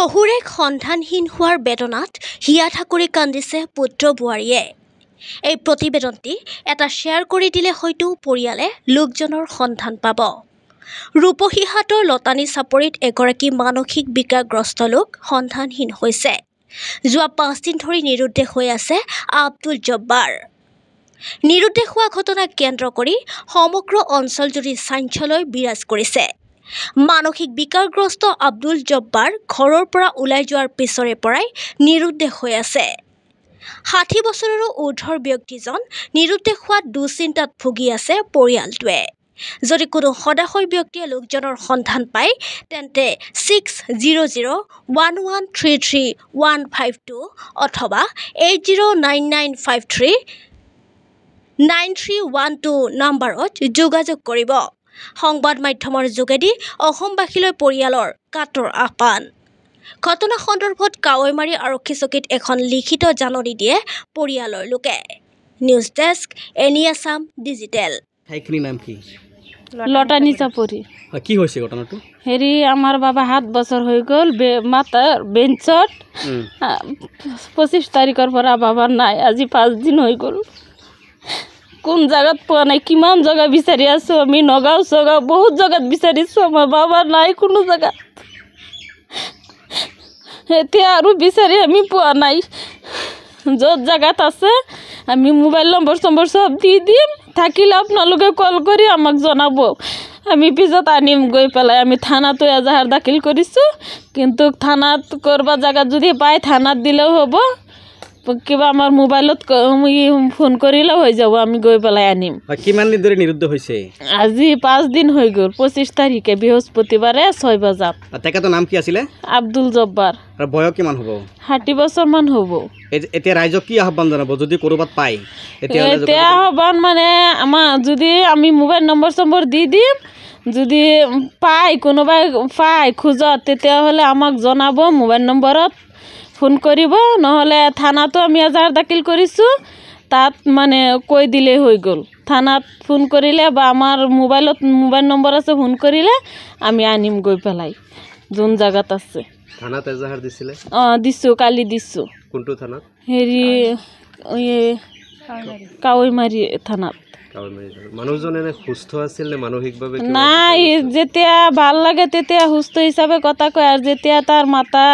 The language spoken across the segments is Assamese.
শহুৰে সন্ধানহীন হোৱাৰ বেদনাত হিয়া ঠাকুৰে কান্দিছে পুত্ৰ বোৱাৰীয়ে। এই প্ৰতিবেদনটি এটা শ্বেয়াৰ কৰি দিলে হয়তো পৰিয়ালে লোকজনৰ সন্ধান পাব। ৰূপহীহাটৰ লতানি চাপৰিত এগৰাকী মানসিক বিকাৰগ্ৰস্ত লোক সন্ধানহীন হৈছে। যোৱা 5 দিন ধৰি নিৰুদ্দেশ হৈ আছে আব্দুল জব্বাৰ। নিৰুদ্দেশ হোৱা ঘটনাক কেন্দ্ৰ কৰি সমগ্ৰ অঞ্চলজুৰি চাঞ্চল্যই বিৰাজ কৰিছে। মানসিক বিকাৰগ্ৰস্ত আব্দুল জব্বাৰ ঘৰৰ পৰা ওলাই যোৱাৰ পিছৰে পৰাই নিৰুদ্দেশ হৈ আছে। 60 বছৰৰো ঊৰ্ধ্বৰ ব্যক্তিজন নিৰুদ্দেশ হোৱাত দুশ্চিন্তাত ভুগি আছে পৰিয়ালটোৱে। যদি কোনো সদাশয় ব্যক্তিয়ে লোকজনৰ সন্ধান পায় তেন্তে 6001133152 অথবা 8099539312 নম্বৰত যোগাযোগ কৰিব। সংবাদ মাধ্যমৰ যোগেদি অসমবাসীলৈ পৰিয়ালৰ কাতৰ আহ্বান। ঘটনা সন্দৰ্ভত কাৱৈমাৰী আৰক্ষী চকীত এখন লিখিত জাননী দিয়ে পৰিয়ালৰ লোকে। News desk any Assam digital. ঠাইখিনিৰ নাম কি? লটানি চাপৰি। কি হৈছে ঘটনাটো? হেৰি আমাৰ বাবা 7 বছৰ হৈ গ'ল মাতাৰ বেঞ্চত 25 তাৰিখৰ পৰা বাবা নাই। আজি 5 দিন হৈ গ'ল। কোন জায়গাত পোৱা নাই, কিমান জায়গা বিচাৰি আছো আমি, নগাঁও চগাঁও বহুত জায়গাত বিচাৰিছো, আমাৰ বাবা নাই কোনো জায়গাত। এতিয়া আৰু বিচাৰি আমি পোৱা নাই। য'ত জায়গাত আছে আমি মোবাইল নম্বৰ চব দি দিম, থাকিলে আপোনালোকে কল কৰি আমাক জনাব, আমি পিছত আনিম গৈ পেলাই। আমি থানাতো এজাহাৰ দাখিল কৰিছোঁ, কিন্তু থানাত কৰবা জায়গাত যদি পায় থানাত দিলেও হ'ব, কিবা আমাৰ মোবাইলত ফোন কৰিলেও হৈ যাব, আমি গৈ পেলাই আনিম। কিমান দিন ধৰি নিৰুদ্দেশ হৈছে? আজি 5 দিন হৈ গ'ল। 25 তাৰিখে বৃহস্পতিবাৰে 6 বজাত। তেখেতৰ নাম কি আছিলে? আব্দুল জব্বাৰ। আৰু বয়স কিমান হ'ব? 60 বছৰমান হ'ব। এতিয়া ৰাইজক কি আহ্বান জনাব যদি ক'ৰবাত পায়? এতিয়া আহ্বান মানে আমাৰ যদি আমি মোবাইল নম্বৰ দি দিম, যদি পায় কোনোবাই পায় খোজত তেতিয়াহ'লে আমাক জনাব, মোবাইল নম্বৰত ফোন কৰিব, নহ'লে থানাতো আমি এজাহাৰ দাখিল কৰিছোঁ, তাত মানে কৈ দিলেই হৈ গ'ল। থানাত ফোন কৰিলে বা আমাৰ মোবাইল নম্বৰ আছে, ফোন কৰিলে আমি আনিম গৈ পেলাই যোন জায়গাত আছে। থানাত এজাহাৰ দিছিলে? দিছোঁ, কালি দিছোঁ। কোনটো থানাত? হেৰি কাৱৈমাৰী থানাত। মানুহজন এনে সুস্থ আছিল নে মানসিকভাৱে? নাই, যেতিয়া ভাল লাগে তেতিয়া সুস্থ হিচাপে কথা কয়, আৰু যেতিয়া তাৰ মাথা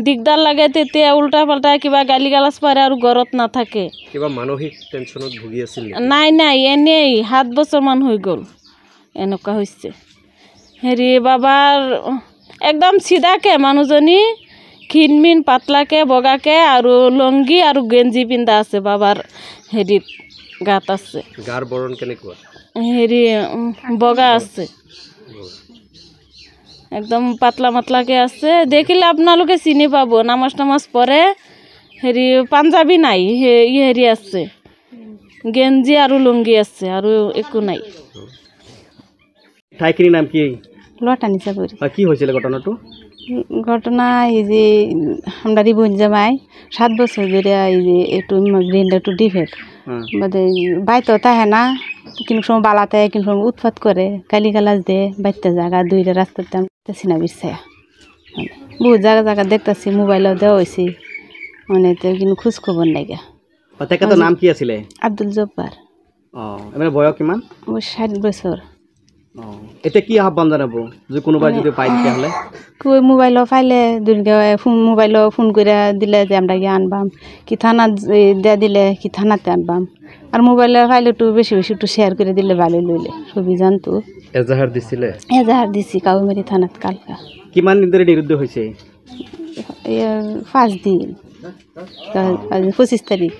দিগদাৰ লাগে তেতিয়া উল্টা পাল্টা কিবা গালি গালাজ পাৰে আৰু ঘৰত নাথাকে। কিবা মানসিক টেনচনত ভুগি আছিল? নাই, এনেই 7 বছৰমান হৈ গ'ল এনেকুৱা হৈছে। হেৰি বাবাৰ একদম চিধাকে মানুহজনী, ক্ষীণমিন পাতলাকে বগাকে, আৰু লংগী আৰু গেঞ্জি পিন্ধা আছে বাবাৰ হেৰিত গাত আছে। গাৰ বৰণ কেনেকুৱা? হেৰি বগা আছে, একদম পাতলা মাতলাকে আছে। দেখিলে আপোনালোকে চিনি পাব, নামাজ পঢ়ে। হেৰি পাঞ্জাবী নাই, হেৰি আছে গেঞ্জি আৰু লুংগি আছে, আৰু একো নাই। ঠাইখিনিৰ নাম কি? লটানি চাপৰি। কি হৈছিলে ঘটনাটো? ঘটনা এই যে আমরা বোন জামাই 7 বছর ধরে এই যে একটু ব্রেনটা একটু ডিফেক্ট, বাদে বাইতো তাহে না, কিন্তু সময় বালাতে কিন্তু সময় উৎপাত করে, গালি গালাজ দে, বাইতে জায়গা 2টা রাস্তাতে চিনা বিছায়া বহু জায়গা দেখতেছি, মোবাইলও দেওয়া হয়েছে, মানে তো কিন্তু খোঁজ খবর নাই গা। তেখেতৰ নাম কি আছিলে? আব্দুল জব্বাৰ। এনে বয়স কিমান? 60 বছৰ। এতিয়া কি আহ্বান জনাব যদি কোনোবাই যদি পায় তেতিয়াহ'লে? কই মোবাইলও পাইলে মোবাইলও ফোন করে দিলে যে আমরা গিয়ে আনবাম, কি থানাত দিয়ে দিলে কি থানাতে আনবাম, আর মোবাইলে পাইলে একটু বেশি একটু শেয়ার করে দিলে ভালো লইলে সবই জানতো। এজাহার দিছিলে? এজাহার দিছি কাউমারি থানাত কালকা। কিমান দিন ধরে নিরুদ্দেশ হয়েছে? 5 দিন, 25 তারিখ।